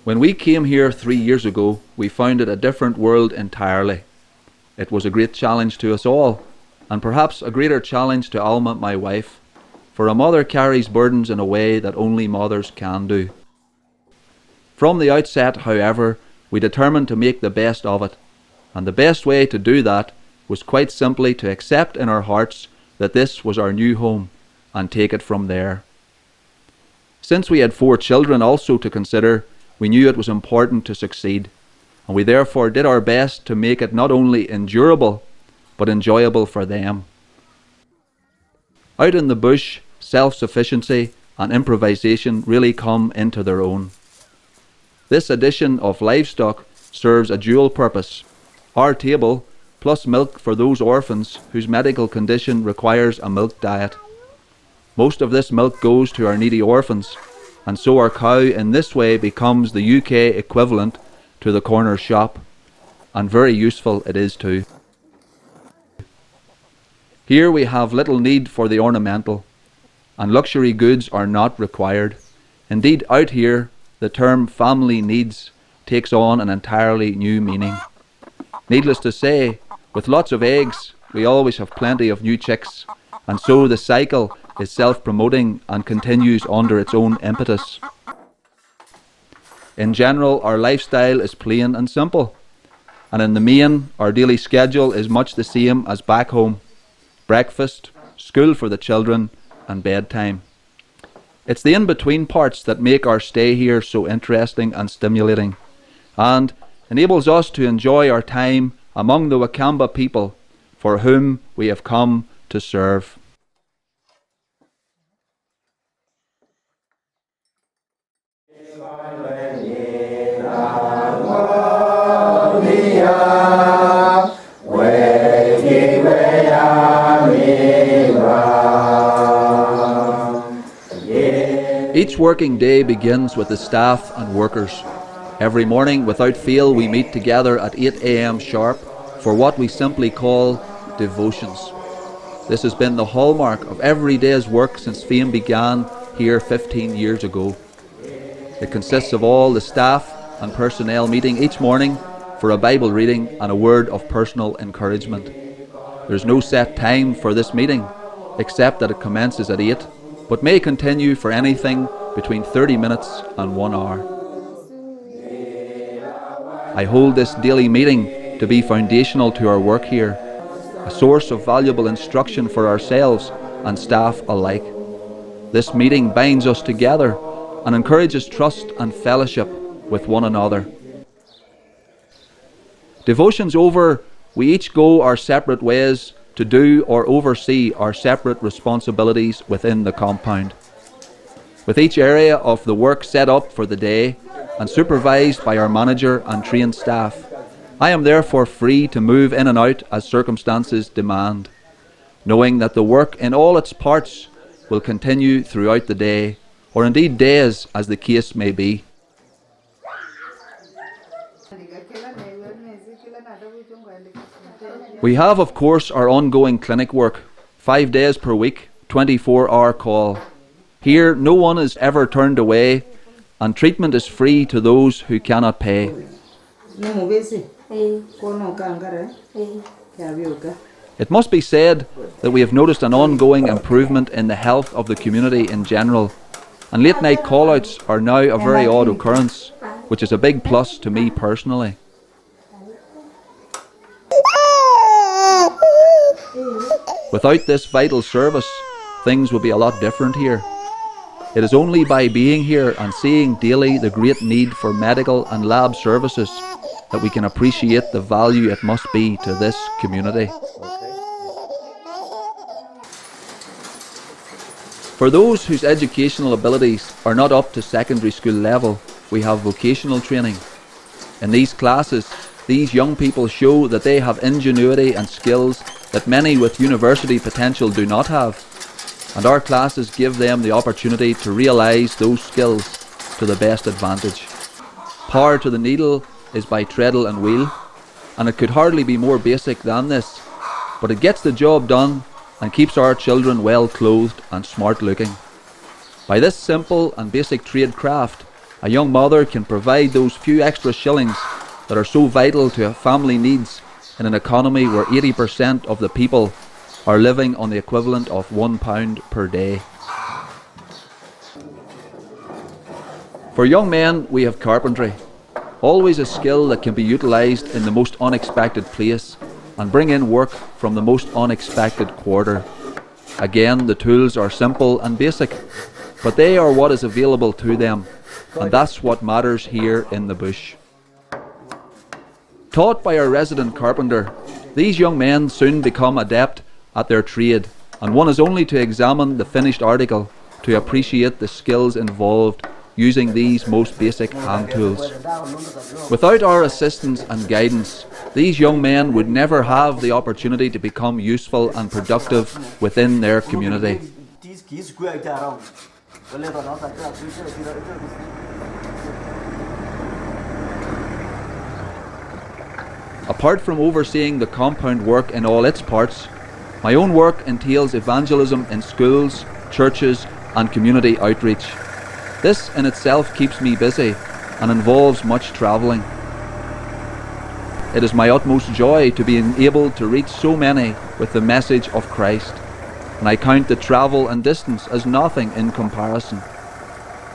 When we came here 3 years ago, we found it a different world entirely. It was a great challenge to us all, and perhaps a greater challenge to Alma, my wife, for a mother carries burdens in a way that only mothers can do. From the outset, however, we determined to make the best of it, and the best way to do that was quite simply to accept in our hearts that this was our new home, and take it from there. Since we had 4 children also to consider, we knew it was important to succeed, and we therefore did our best to make it not only endurable, but enjoyable for them. Out in the bush, self-sufficiency and improvisation really come into their own. This addition of livestock serves a dual purpose. Our table, plus milk for those orphans whose medical condition requires a milk diet. Most of this milk goes to our needy orphans, and so our cow in this way becomes the UK equivalent to the corner shop, and very useful it is too. Here we have little need for the ornamental, and luxury goods are not required. Indeed, out here, the term family needs takes on an entirely new meaning. Needless to say, with lots of eggs, we always have plenty of new chicks, and so the cycle is self-promoting and continues under its own impetus. In general, our lifestyle is plain and simple, and in the main, our daily schedule is much the same as back home. Breakfast, school for the children, and bedtime. It's the in-between parts that make our stay here so interesting and stimulating, and enables us to enjoy our time among the Wakamba people for whom we have come to serve. Each working day begins with the staff and workers. Every morning, without fail, we meet together at 8 a.m. sharp for what we simply call devotions. This has been the hallmark of every day's work since Fame began here 15 years ago. It consists of all the staff and personnel meeting each morning for a Bible reading and a word of personal encouragement. There's no set time for this meeting, except that it commences at 8, but may continue for anything between 30 minutes and 1 hour. I hold this daily meeting to be foundational to our work here, a source of valuable instruction for ourselves and staff alike. This meeting binds us together and encourages trust and fellowship with one another. Devotions over, we each go our separate ways to do or oversee our separate responsibilities within the compound. With each area of the work set up for the day and supervised by our manager and trained staff, I am therefore free to move in and out as circumstances demand, knowing that the work in all its parts will continue throughout the day, or indeed days as the case may be. We have, of course, our ongoing clinic work, 5 days per week, 24-hour call. Here, no one is ever turned away, and treatment is free to those who cannot pay. It must be said that we have noticed an ongoing improvement in the health of the community in general, and late night call-outs are now a very odd occurrence, which is a big plus to me personally. Without this vital service, things would be a lot different here. It is only by being here and seeing daily the great need for medical and lab services that we can appreciate the value it must be to this community. For those whose educational abilities are not up to secondary school level, we have vocational training. In these classes, these young people show that they have ingenuity and skills that many with university potential do not have, and our classes give them the opportunity to realise those skills to the best advantage. Power to the needle is by treadle and wheel, and it could hardly be more basic than this, but it gets the job done and keeps our children well clothed and smart looking. By this simple and basic trade craft, a young mother can provide those few extra shillings that are so vital to a family needs in an economy where 80% of the people are living on the equivalent of £1 per day. For young men, we have carpentry, always a skill that can be utilised in the most unexpected place and bring in work from the most unexpected quarter. Again, the tools are simple and basic, but they are what is available to them, and that's what matters here in the bush. Taught by our resident carpenter, these young men soon become adept at their trade, and one is only to examine the finished article to appreciate the skills involved using these most basic hand tools. Without our assistance and guidance, these young men would never have the opportunity to become useful and productive within their community. Apart from overseeing the compound work in all its parts, my own work entails evangelism in schools, churches and community outreach. This in itself keeps me busy and involves much travelling. It is my utmost joy to be able to reach so many with the message of Christ, and I count the travel and distance as nothing in comparison.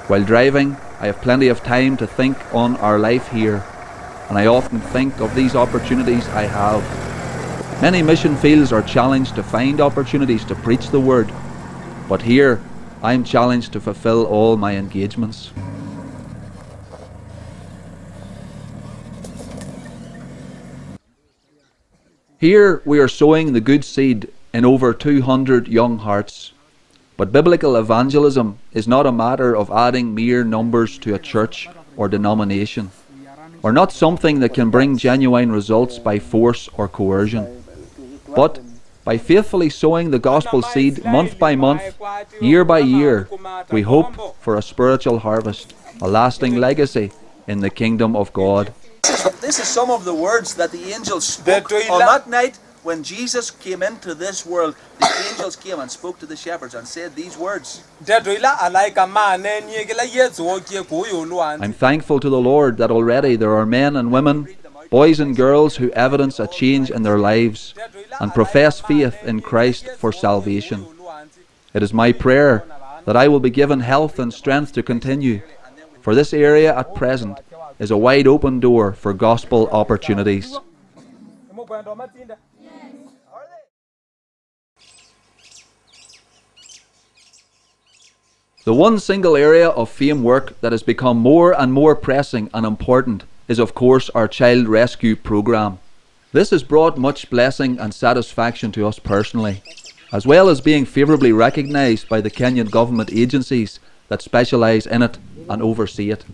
While driving, I have plenty of time to think on our life here, and I often think of these opportunities I have. Many mission fields are challenged to find opportunities to preach the word, but here I am challenged to fulfill all my engagements. Here we are sowing the good seed in over 200 young hearts. But biblical evangelism is not a matter of adding mere numbers to a church or denomination, or not something that can bring genuine results by force or coercion, but by faithfully sowing the gospel seed month by month, year by year, we hope for a spiritual harvest, a lasting legacy in the kingdom of God. This is some of the words that the angels spoke on that night when Jesus came into this world. The angels came and spoke to the shepherds and said these words. I'm thankful to the Lord that already there are men and women, boys and girls who evidence a change in their lives and profess faith in Christ for salvation. It is my prayer that I will be given health and strength to continue, for this area at present is a wide open door for gospel opportunities. The one single area of FAME work that has become more and more pressing and important is of course our child rescue program. This has brought much blessing and satisfaction to us personally, as well as being favourably recognised by the Kenyan government agencies that specialise in it and oversee it.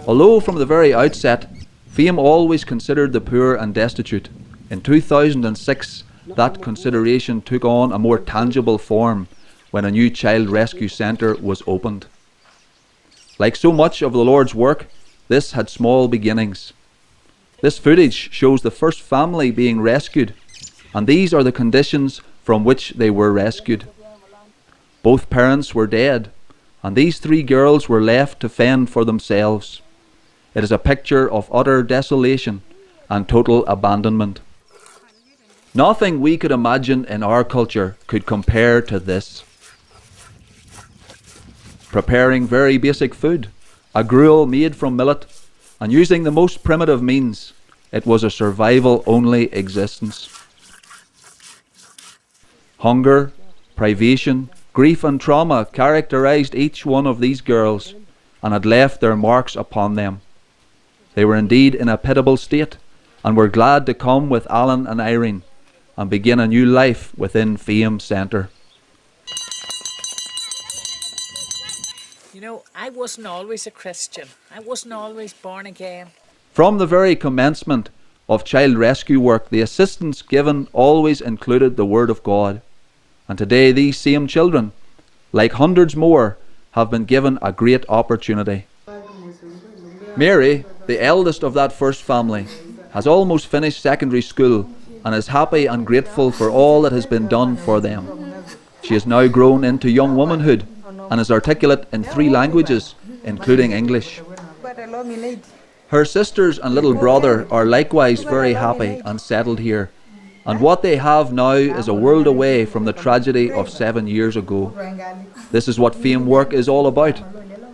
Although from the very outset, FAME always considered the poor and destitute, in 2006 that consideration took on a more tangible form when a new child rescue centre was opened. Like so much of the Lord's work, this had small beginnings. This footage shows the first family being rescued, and these are the conditions from which they were rescued. Both parents were dead, and these 3 girls were left to fend for themselves. It is a picture of utter desolation and total abandonment. Nothing we could imagine in our culture could compare to this. Preparing very basic food, a gruel made from millet, and using the most primitive means, it was a survival-only existence. Hunger, privation, grief and trauma characterized each one of these girls and had left their marks upon them. They were indeed in a pitiable state and were glad to come with Alan and Irene and begin a new life within FAME Centre. You know, I wasn't always a Christian. I wasn't always born again. From the very commencement of child rescue work, the assistance given always included the Word of God. And today these same children, like hundreds more, have been given a great opportunity. Mary, the eldest of that first family, has almost finished secondary school and is happy and grateful for all that has been done for them. She has now grown into young womanhood and is articulate in 3 languages, including English. Her sisters and little brother are likewise very happy and settled here, and what they have now is a world away from the tragedy of 7 years ago. This is what Fame work is all about,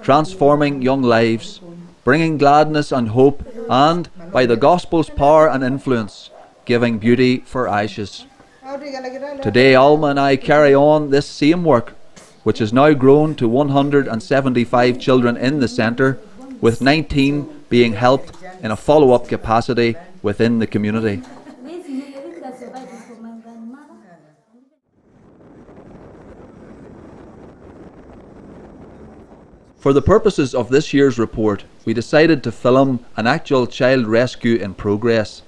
transforming young lives, bringing gladness and hope, and, by the gospel's power and influence, giving beauty for ashes. Today Alma and I carry on this same work, which has now grown to 175 children in the centre, with 19 being helped in a follow-up capacity within the community. For the purposes of this year's report, we decided to film an actual child rescue in progress,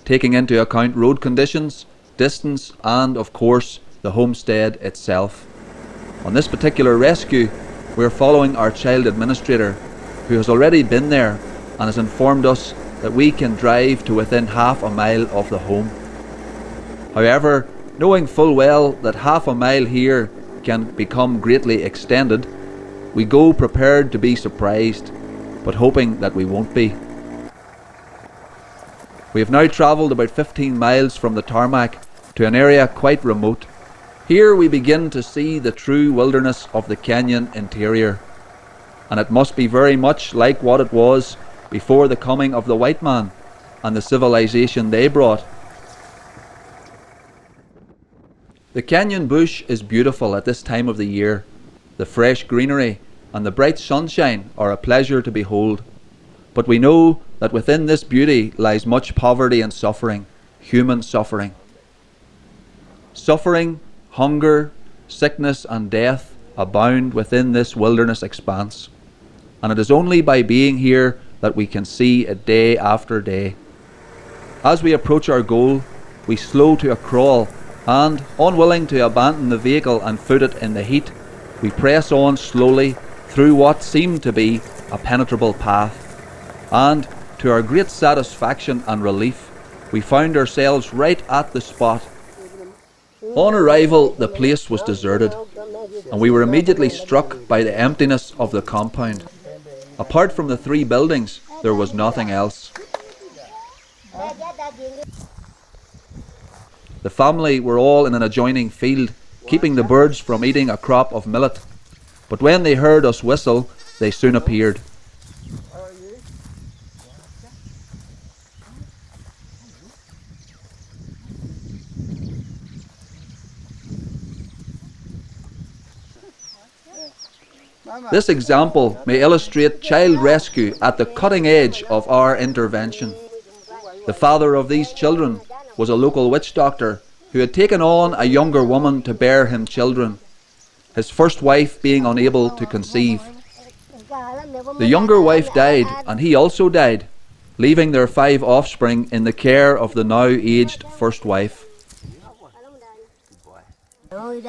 taking into account road conditions, distance, and of course the homestead itself. On this particular rescue, we are following our child administrator, who has already been there and has informed us that we can drive to within half a mile of the home. However, knowing full well that half a mile here can become greatly extended, we go prepared to be surprised, but hoping that we won't be. We have now travelled about 15 miles from the tarmac to an area quite remote. Here we begin to see the true wilderness of the Kenyan interior, and it must be very much like what it was before the coming of the white man and the civilization they brought. The Kenyan bush is beautiful at this time of the year. The fresh greenery and the bright sunshine are a pleasure to behold. But we know that within this beauty lies much poverty and suffering, human suffering. Suffering, hunger, sickness and death abound within this wilderness expanse. And it is only by being here that we can see it day after day. As we approach our goal, we slow to a crawl, and, unwilling to abandon the vehicle and foot it in the heat, we press on slowly through what seemed to be a penetrable path. And, to our great satisfaction and relief, we found ourselves right at the spot. On arrival, the place was deserted, and we were immediately struck by the emptiness of the compound. Apart from the 3 buildings, there was nothing else. The family were all in an adjoining field, keeping the birds from eating a crop of millet. But when they heard us whistle, they soon appeared. This example may illustrate child rescue at the cutting edge of our intervention. The father of these children was a local witch doctor who had taken on a younger woman to bear him children, his first wife being unable to conceive. The younger wife died, and he also died, leaving their 5 offspring in the care of the now aged first wife.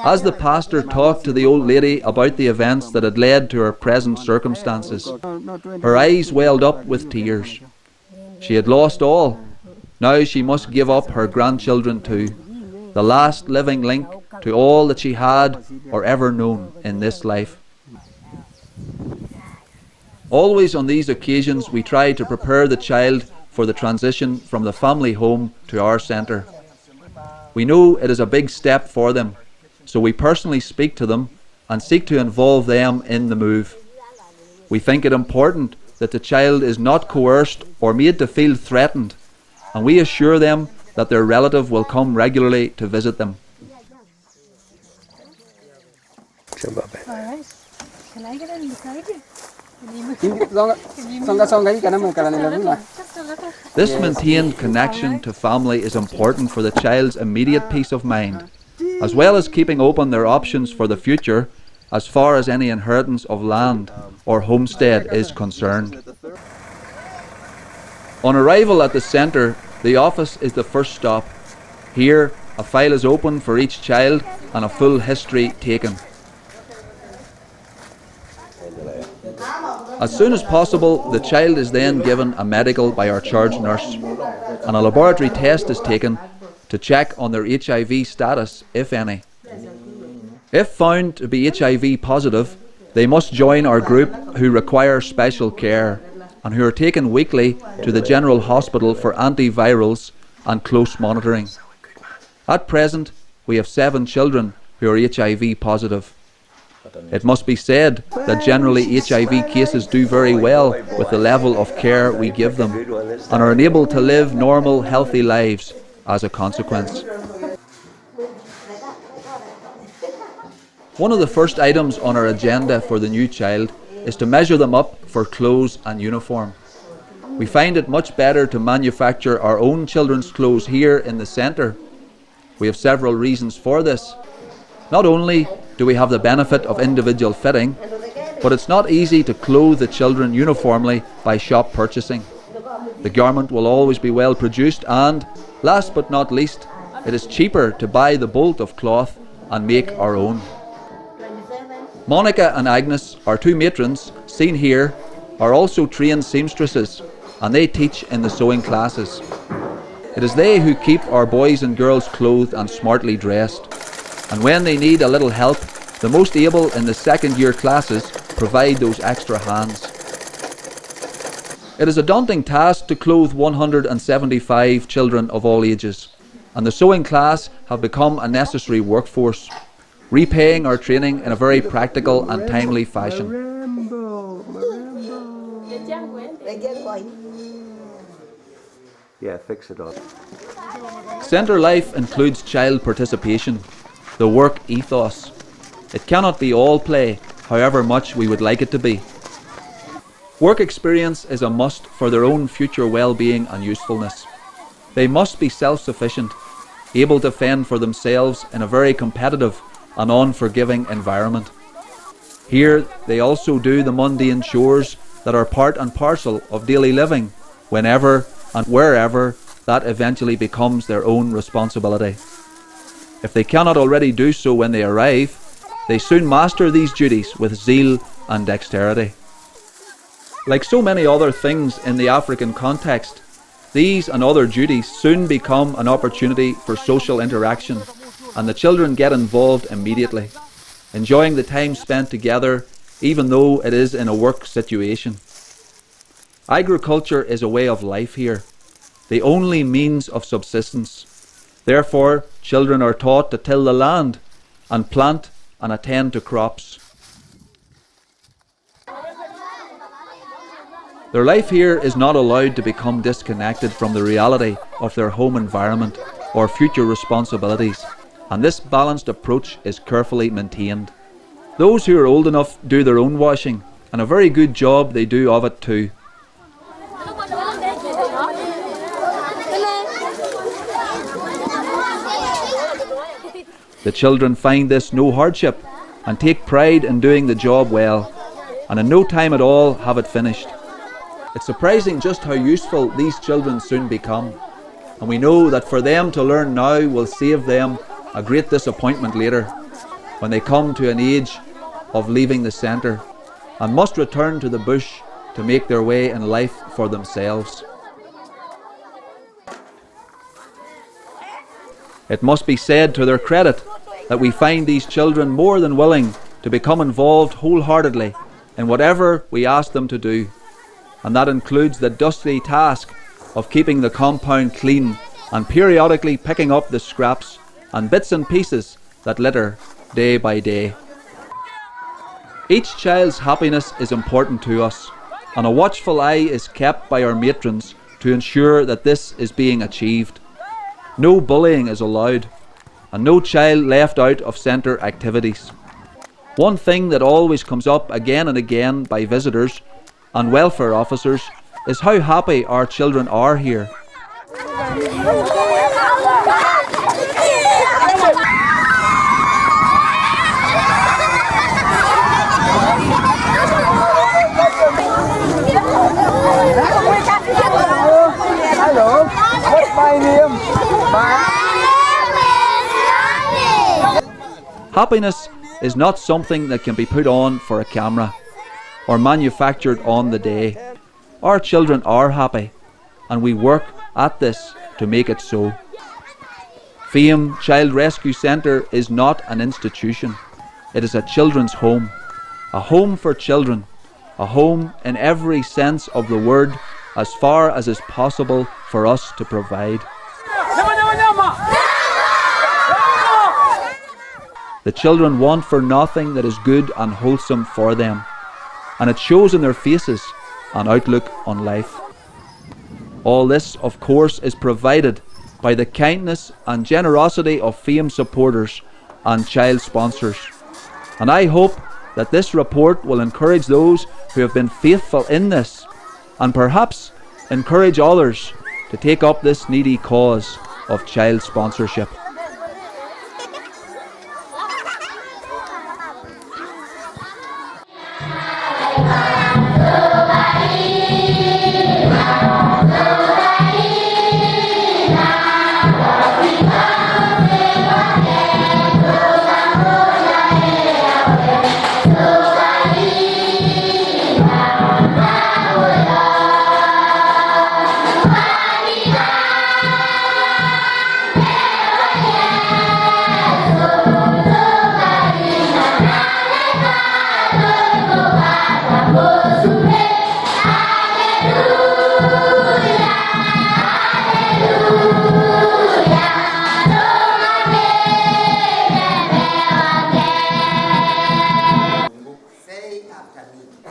As the pastor talked to the old lady about the events that had led to her present circumstances, her eyes welled up with tears. She had lost all. Now she must give up her grandchildren too, the last living link to all that she had or ever known in this life. Always on these occasions we try to prepare the child for the transition from the family home to our centre. We know it is a big step for them, so we personally speak to them and seek to involve them in the move. We think it important that the child is not coerced or made to feel threatened, and we assure them that their relative will come regularly to visit them. Alright. Can I get in beside you? This maintained connection to family is important for the child's immediate peace of mind, as well as keeping open their options for the future as far as any inheritance of land or homestead is concerned. On arrival at the centre, the office is the first stop. Here, a file is opened for each child and a full history taken. As soon as possible, the child is then given a medical by our charge nurse, and a laboratory test is taken to check on their HIV status, if any. If found to be HIV positive, They must join our group who require special care and who are taken weekly to the General Hospital for antivirals and close monitoring. At present, we have 7 children who are HIV positive. It must be said that generally HIV cases do very well with the level of care we give them and are enabled to live normal, healthy lives as a consequence. One of the first items on our agenda for the new child is to measure them up for clothes and uniform. We find it much better to manufacture our own children's clothes here in the centre. We have several reasons for this. Not only do we have the benefit of individual fitting, but it's not easy to clothe the children uniformly by shop purchasing. The garment will always be well produced and, last but not least, it is cheaper to buy the bolt of cloth and make our own. Monica and Agnes, our 2 matrons, seen here, are also trained seamstresses and they teach in the sewing classes. It is they who keep our boys and girls clothed and smartly dressed. And when they need a little help, the most able in the second-year classes provide those extra hands. It is a daunting task to clothe 175 children of all ages, and the sewing class have become a necessary workforce, repaying our training in a very practical and timely fashion. Yeah, fix it up. Centre life includes child participation, the work ethos. It cannot be all play, however much we would like it to be. Work experience is a must for their own future well-being and usefulness. They must be self-sufficient, able to fend for themselves in a very competitive and unforgiving environment. Here they also do the mundane chores that are part and parcel of daily living, whenever and wherever that eventually becomes their own responsibility. If they cannot already do so when they arrive, they soon master these duties with zeal and dexterity. Like so many other things in the African context, these and other duties soon become an opportunity for social interaction, and the children get involved immediately, enjoying the time spent together even though it is in a work situation. Agriculture is a way of life here, the only means of subsistence. Therefore, children are taught to till the land and plant and attend to crops. Their life here is not allowed to become disconnected from the reality of their home environment or future responsibilities, and this balanced approach is carefully maintained. Those who are old enough do their own washing, and a very good job they do of it too. The children find this no hardship and take pride in doing the job well, and in no time at all have it finished. It's surprising just how useful these children soon become, and we know that for them to learn now will save them a great disappointment later, when they come to an age of leaving the centre and must return to the bush to make their way in life for themselves. It must be said to their credit that we find these children more than willing to become involved wholeheartedly in whatever we ask them to do, and that includes the dusty task of keeping the compound clean and periodically picking up the scraps and bits and pieces that litter day by day. Each child's happiness is important to us, and a watchful eye is kept by our matrons to ensure that this is being achieved. No bullying is allowed, and no child left out of centre activities. One thing that always comes up again and again by visitors and welfare officers is how happy our children are here. Hello, what's my name? Happiness is not something that can be put on for a camera or manufactured on the day. Our children are happy, and we work at this to make it so. Fame Child Rescue Centre is not an institution. It is a children's home, A home for children, a home in every sense of the word, as far as is possible for us to provide. The children want for nothing that is good and wholesome for them, and it shows in their faces an outlook on life. All this, of course, is provided by the kindness and generosity of FAME supporters and child sponsors. And I hope that this report will encourage those who have been faithful in this, and perhaps encourage others to take up this needy cause of child sponsorship.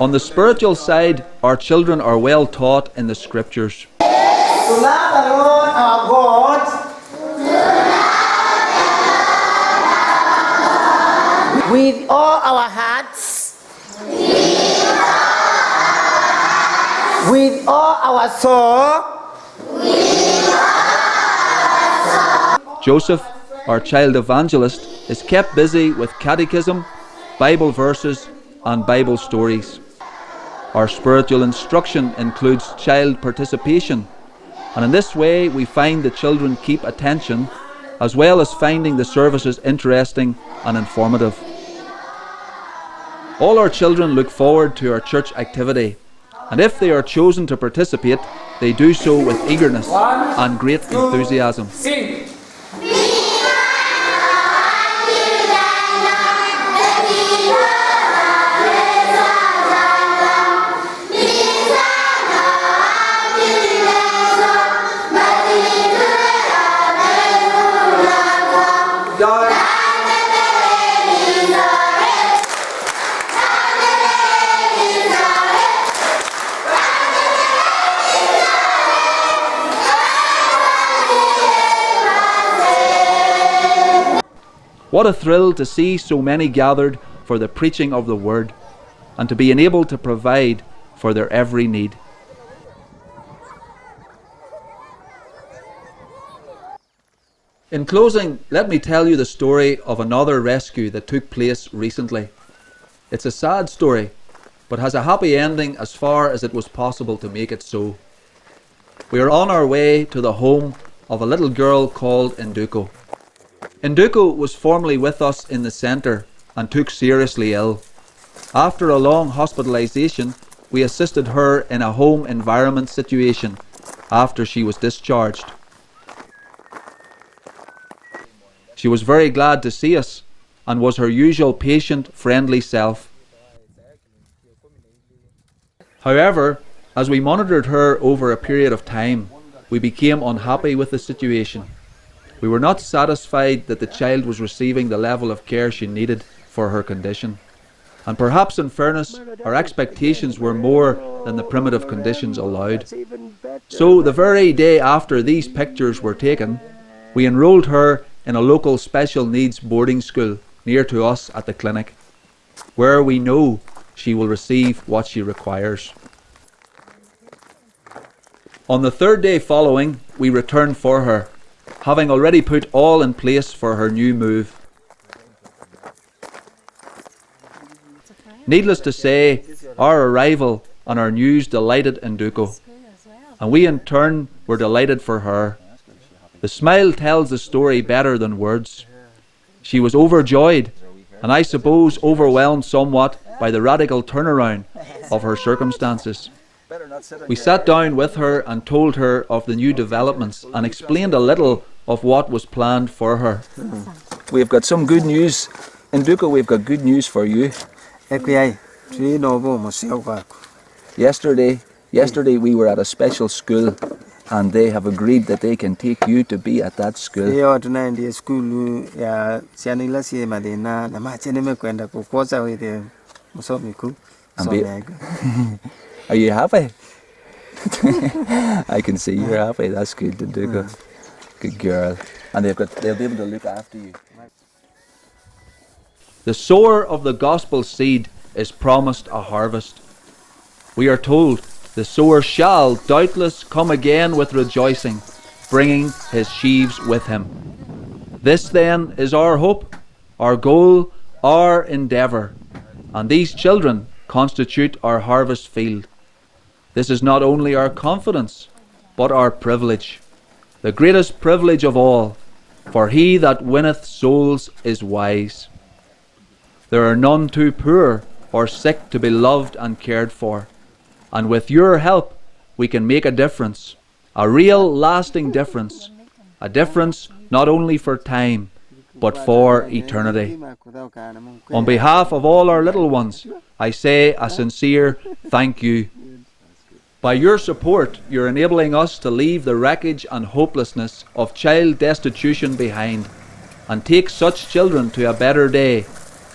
On the spiritual side, our children are well taught in the scriptures. To love the Lord our God with all our hearts, with all our soul. Joseph, our child evangelist, is kept busy with catechism, Bible verses, and Bible stories. Our spiritual instruction includes child participation, and in this way we find the children keep attention, as well as finding the services interesting and informative. All our children look forward to our church activity, and if they are chosen to participate, they do so with eagerness and great enthusiasm. What a thrill to see so many gathered for the preaching of the word, and to be enabled to provide for their every need. In closing, let me tell you the story of another rescue that took place recently. It's a sad story, but has a happy ending as far as it was possible to make it so. We are on our way to the home of a little girl called Induko. Induko was formerly with us in the centre and took seriously ill. After a long hospitalisation, we assisted her in a home environment situation after she was discharged. She was very glad to see us and was her usual patient, friendly self. However, as we monitored her over a period of time, we became unhappy with the situation. We were not satisfied that the child was receiving the level of care she needed for her condition. And perhaps in fairness, our expectations were more than the primitive conditions allowed. So the very day after these pictures were taken, we enrolled her in a local special needs boarding school near to us at the clinic, where we know she will receive what she requires. On the third day following, we returned for her, having already put all in place for her new move. Needless to say, our arrival and our news delighted Induko, and we in turn were delighted for her. The smile tells the story better than words. She was overjoyed, and I suppose overwhelmed somewhat by the radical turnaround of her circumstances. We sat down with her and told her of the new developments and explained a little of what was planned for her. We've got some good news. Induko, we've got good news for you. Yesterday we were at a special school, and they have agreed that they can take you to be at that school. And are you happy? I can see you're happy. That's good to do. Good girl. And they'll be able to look after you. The sower of the gospel seed is promised a harvest. We are told the sower shall doubtless come again with rejoicing, bringing his sheaves with him. This then is our hope, our goal, our endeavour, and these children constitute our harvest field. This is not only our confidence, but our privilege, the greatest privilege of all, for he that winneth souls is wise. There are none too poor or sick to be loved and cared for, and with your help we can make a difference, a real lasting difference, a difference not only for time, but for eternity. On behalf of all our little ones, I say a sincere thank you. By your support, you're enabling us to leave the wreckage and hopelessness of child destitution behind and take such children to a better day,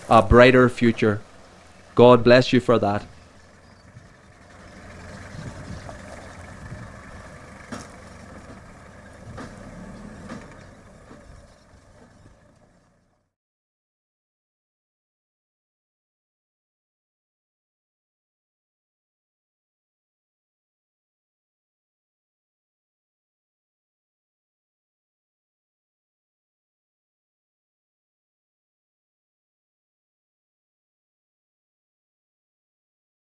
a brighter future. God bless you for that.